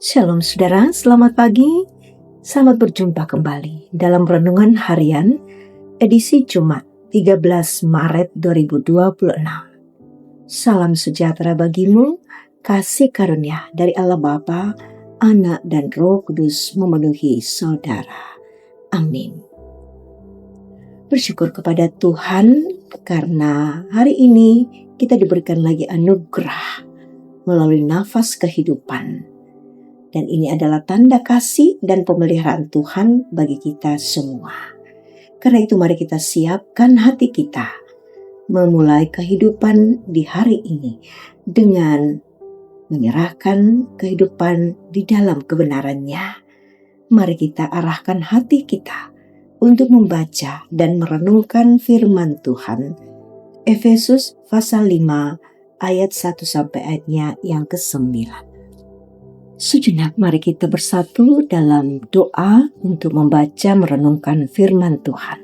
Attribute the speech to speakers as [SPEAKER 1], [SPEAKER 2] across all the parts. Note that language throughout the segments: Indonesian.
[SPEAKER 1] Shalom saudara, selamat pagi. Selamat berjumpa kembali dalam Renungan Harian edisi Jumat 13 Maret 2026. Salam sejahtera bagimu, kasih karunia dari Allah Bapa, Anak dan Roh Kudus memenuhi saudara. Amin. Bersyukur kepada Tuhan karena hari ini kita diberikan lagi anugerah melalui nafas kehidupan. Dan ini adalah tanda kasih dan pemeliharaan Tuhan bagi kita semua. Karena itu mari kita siapkan hati kita memulai kehidupan di hari ini dengan menyerahkan kehidupan di dalam kebenarannya. Mari kita arahkan hati kita untuk membaca dan merenungkan firman Tuhan. Efesus pasal 5 ayat 1 sampai ayatnya yang ke-9. Sejenak mari kita bersatu dalam doa untuk membaca merenungkan firman Tuhan.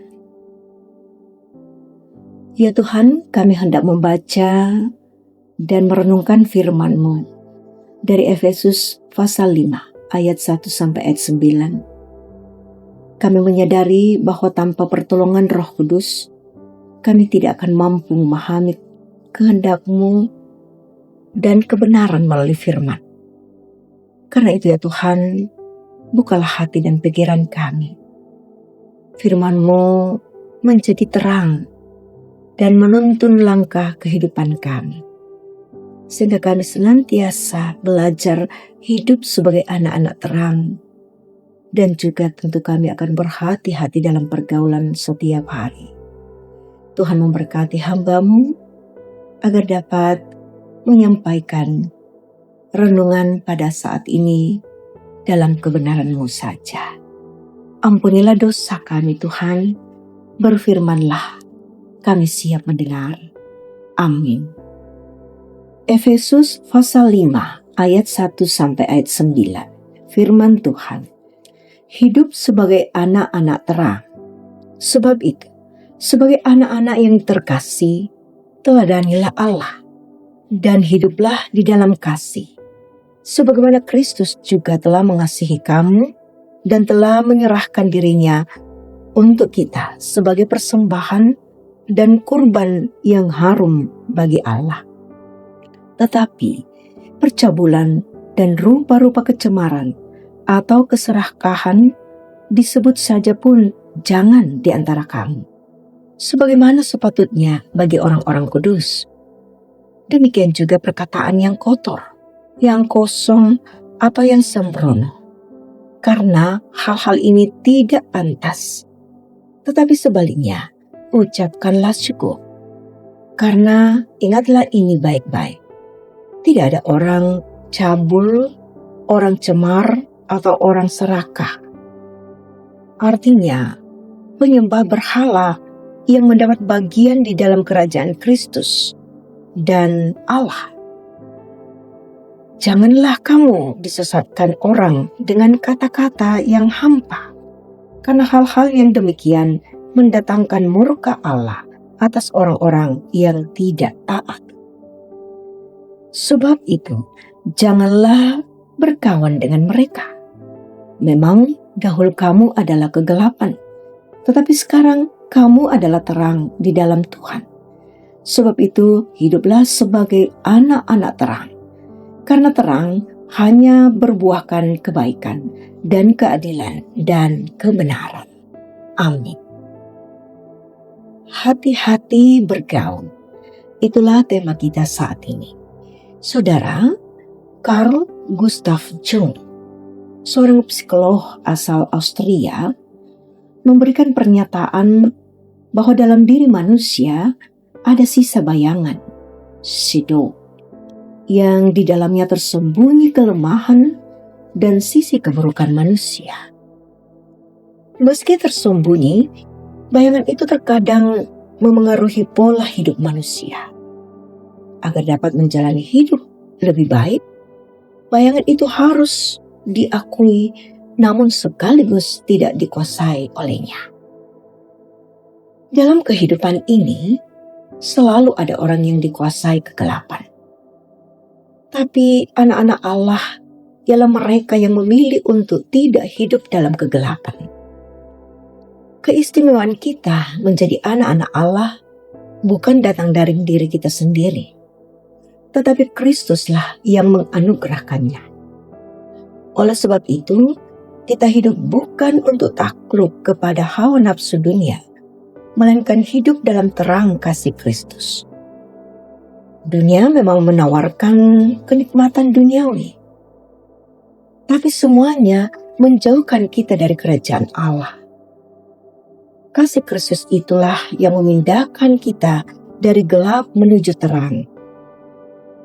[SPEAKER 1] Ya Tuhan, kami hendak membaca dan merenungkan firman-Mu dari Efesus pasal 5 ayat 1 sampai ayat 9. Kami menyadari bahwa tanpa pertolongan Roh Kudus, kami tidak akan mampu memahami kehendak-Mu dan kebenaran melalui firman. Karena itu ya Tuhan, bukalah hati dan pikiran kami. Firman-Mu menjadi terang dan menuntun langkah kehidupan kami. Sehingga kami senantiasa belajar hidup sebagai anak-anak terang. Dan juga tentu kami akan berhati-hati dalam pergaulan setiap hari. Tuhan memberkati hamba-Mu agar dapat menyampaikan renungan pada saat ini dalam kebenaran-Mu saja. Ampunilah dosa kami Tuhan, berfirmanlah, kami siap mendengar. Amin. Efesus pasal 5 ayat 1 sampai ayat 9. Firman Tuhan, hidup sebagai anak-anak terang. Sebab itu, sebagai anak-anak yang terkasih, teladanilah Allah dan hiduplah di dalam kasih. Sebagaimana Kristus juga telah mengasihi kamu dan telah menyerahkan dirinya untuk kita sebagai persembahan dan kurban yang harum bagi Allah. Tetapi percabulan dan rupa-rupa kecemaran atau keserakahan disebut saja pun jangan di antara kamu, sebagaimana sepatutnya bagi orang-orang kudus. Demikian juga perkataan yang kotor, yang kosong atau yang sembrono. Karena hal-hal ini tidak pantas. Tetapi sebaliknya, ucapkanlah syukur. Karena ingatlah ini baik-baik. Tidak ada orang cabul, orang cemar, atau orang serakah. Artinya, penyembah berhala yang mendapat bagian di dalam kerajaan Kristus dan Allah. Janganlah kamu disesatkan orang dengan kata-kata yang hampa, karena hal-hal yang demikian mendatangkan murka Allah atas orang-orang yang tidak taat. Sebab itu, janganlah berkawan dengan mereka. Memang dahulu kamu adalah kegelapan, tetapi sekarang kamu adalah terang di dalam Tuhan. Sebab itu, hiduplah sebagai anak-anak terang. Karena terang hanya berbuahkan kebaikan dan keadilan dan kebenaran. Amin. Hati-hati bergaul. Itulah tema kita saat ini. Saudara, Carl Gustav Jung, seorang psikolog asal Austria, memberikan pernyataan bahwa dalam diri manusia ada sisa bayangan, shadow, yang di dalamnya tersembunyi kelemahan dan sisi keburukan manusia. Meski tersembunyi, bayangan itu terkadang memengaruhi pola hidup manusia. Agar dapat menjalani hidup lebih baik, bayangan itu harus diakui namun sekaligus tidak dikuasai olehnya. Dalam kehidupan ini, selalu ada orang yang dikuasai kegelapan. Tapi anak-anak Allah ialah mereka yang memilih untuk tidak hidup dalam kegelapan. Keistimewaan kita menjadi anak-anak Allah bukan datang dari diri kita sendiri, tetapi Kristuslah yang menganugerahkannya. Oleh sebab itu, kita hidup bukan untuk takluk kepada hawa nafsu dunia, melainkan hidup dalam terang kasih Kristus. Dunia memang menawarkan kenikmatan duniawi, tapi semuanya menjauhkan kita dari kerajaan Allah. Kasih Kristus itulah yang memindahkan kita dari gelap menuju terang,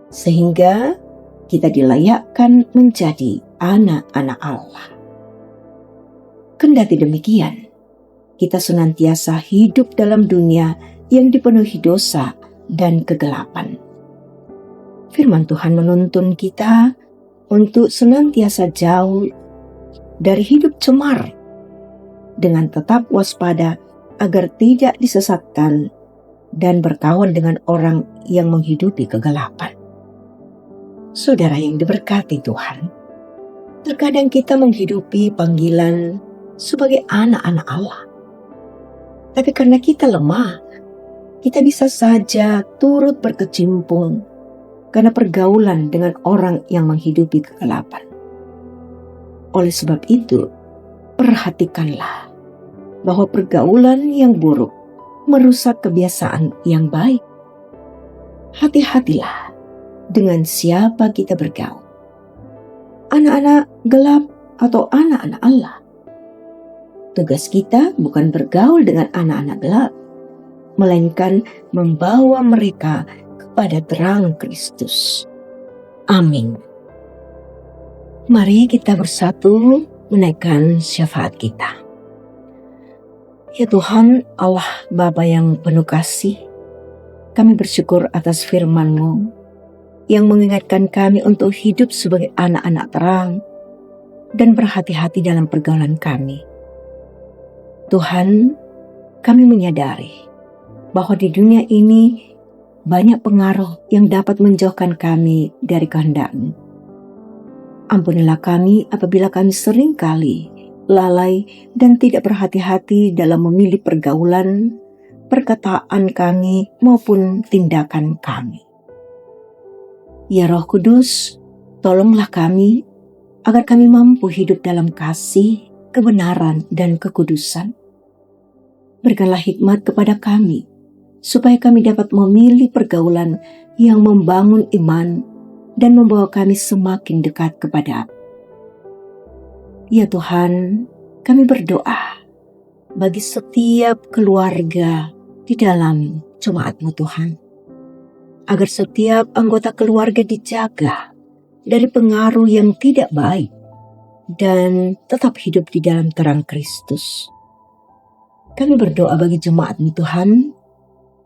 [SPEAKER 1] sehingga kita dilayakkan menjadi anak-anak Allah. Kendati demikian, kita senantiasa hidup dalam dunia yang dipenuhi dosa dan kegelapan. Firman Tuhan menuntun kita untuk senantiasa jauh dari hidup cemar, dengan tetap waspada agar tidak disesatkan dan berkawan dengan orang yang menghidupi kegelapan. Saudara yang diberkati Tuhan, terkadang kita menghidupi panggilan sebagai anak-anak Allah. Tapi karena kita lemah, kita bisa saja turut berkecimpung karena pergaulan dengan orang yang menghidupi kegelapan. Oleh sebab itu, perhatikanlah bahwa pergaulan yang buruk merusak kebiasaan yang baik. Hati-hatilah dengan siapa kita bergaul. Anak-anak gelap atau anak-anak Allah. Tugas kita bukan bergaul dengan anak-anak gelap, melainkan membawa mereka kepada terang Kristus. Amin. Mari kita bersatu menaikkan syafaat kita. Ya Tuhan, Allah Bapa yang penuh kasih, kami bersyukur atas firman-Mu yang mengingatkan kami untuk hidup sebagai anak-anak terang dan berhati-hati dalam pergaulan kami. Tuhan, kami menyadari bahwa di dunia ini banyak pengaruh yang dapat menjauhkan kami dari kehendak-Mu. Ampunilah kami apabila kami seringkali lalai dan tidak berhati-hati dalam memilih pergaulan, perkataan kami maupun tindakan kami. Ya Roh Kudus, tolonglah kami agar kami mampu hidup dalam kasih, kebenaran, dan kekudusan. Berikanlah hikmat kepada kami, supaya kami dapat memilih pergaulan yang membangun iman dan membawa kami semakin dekat kepada-Mu. Ya Tuhan, kami berdoa bagi setiap keluarga di dalam jemaat-Mu Tuhan, agar setiap anggota keluarga dijaga dari pengaruh yang tidak baik dan tetap hidup di dalam terang Kristus. Kami berdoa bagi jemaat-Mu Tuhan,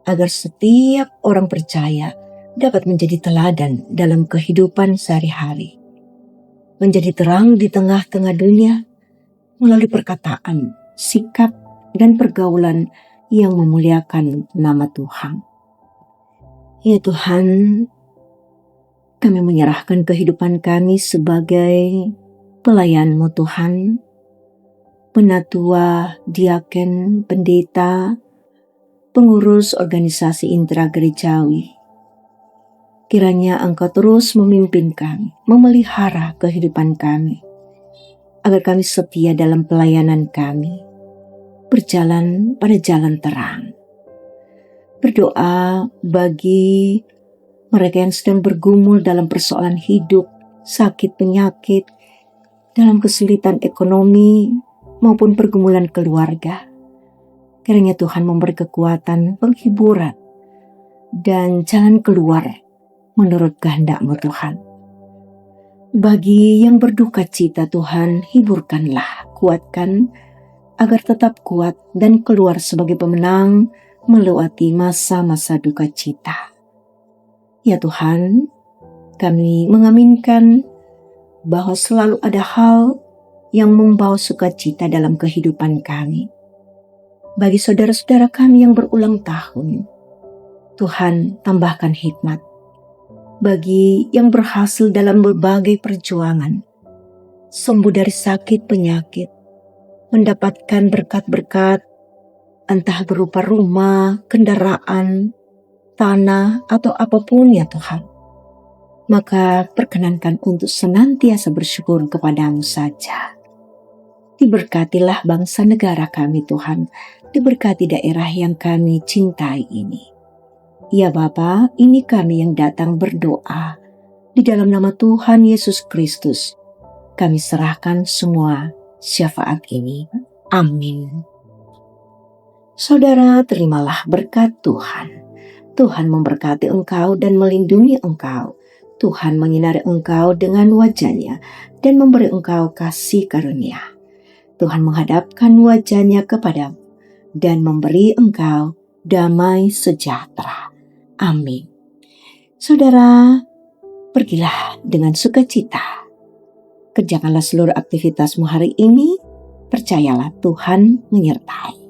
[SPEAKER 1] agar setiap orang percaya dapat menjadi teladan dalam kehidupan sehari-hari, menjadi terang di tengah-tengah dunia melalui perkataan, sikap, dan pergaulan yang memuliakan nama Tuhan. Ya Tuhan, kami menyerahkan kehidupan kami sebagai pelayan-Mu Tuhan, penatua, diaken, pendeta, pengurus organisasi intragerejawi. Kiranya Engkau terus memimpin kami, memelihara kehidupan kami, agar kami setia dalam pelayanan kami, berjalan pada jalan terang. Berdoa bagi mereka yang sedang bergumul dalam persoalan hidup, sakit, penyakit, dalam kesulitan ekonomi maupun pergumulan keluarga. Kiranya Tuhan memberi kekuatan, penghiburan, dan jalan keluar menurut kehendak-Mu Tuhan. Bagi yang berduka cita Tuhan, hiburkanlah, kuatkan, agar tetap kuat dan keluar sebagai pemenang melewati masa-masa duka cita. Ya Tuhan, kami mengaminkan bahwa selalu ada hal yang membawa sukacita dalam kehidupan kami. Bagi saudara-saudara kami yang berulang tahun, Tuhan tambahkan hikmat. Bagi yang berhasil dalam berbagai perjuangan, sembuh dari sakit penyakit, mendapatkan berkat-berkat, entah berupa rumah, kendaraan, tanah, atau apapun ya Tuhan. Maka perkenankan untuk senantiasa bersyukur kepadamu saja. Diberkatilah bangsa negara kami Tuhan, diberkati daerah yang kami cintai ini. Ya Bapa, ini kami yang datang berdoa. Di dalam nama Tuhan Yesus Kristus, kami serahkan semua syafaat ini. Amin. Saudara, terimalah berkat Tuhan. Tuhan memberkati engkau dan melindungi engkau. Tuhan menyinari engkau dengan wajah-Nya dan memberi engkau kasih karunia. Tuhan menghadapkan wajah-Nya kepadamu dan memberi engkau damai sejahtera. Amin. Saudara, pergilah dengan sukacita. Kerjakanlah seluruh aktivitasmu hari ini. Percayalah Tuhan menyertai.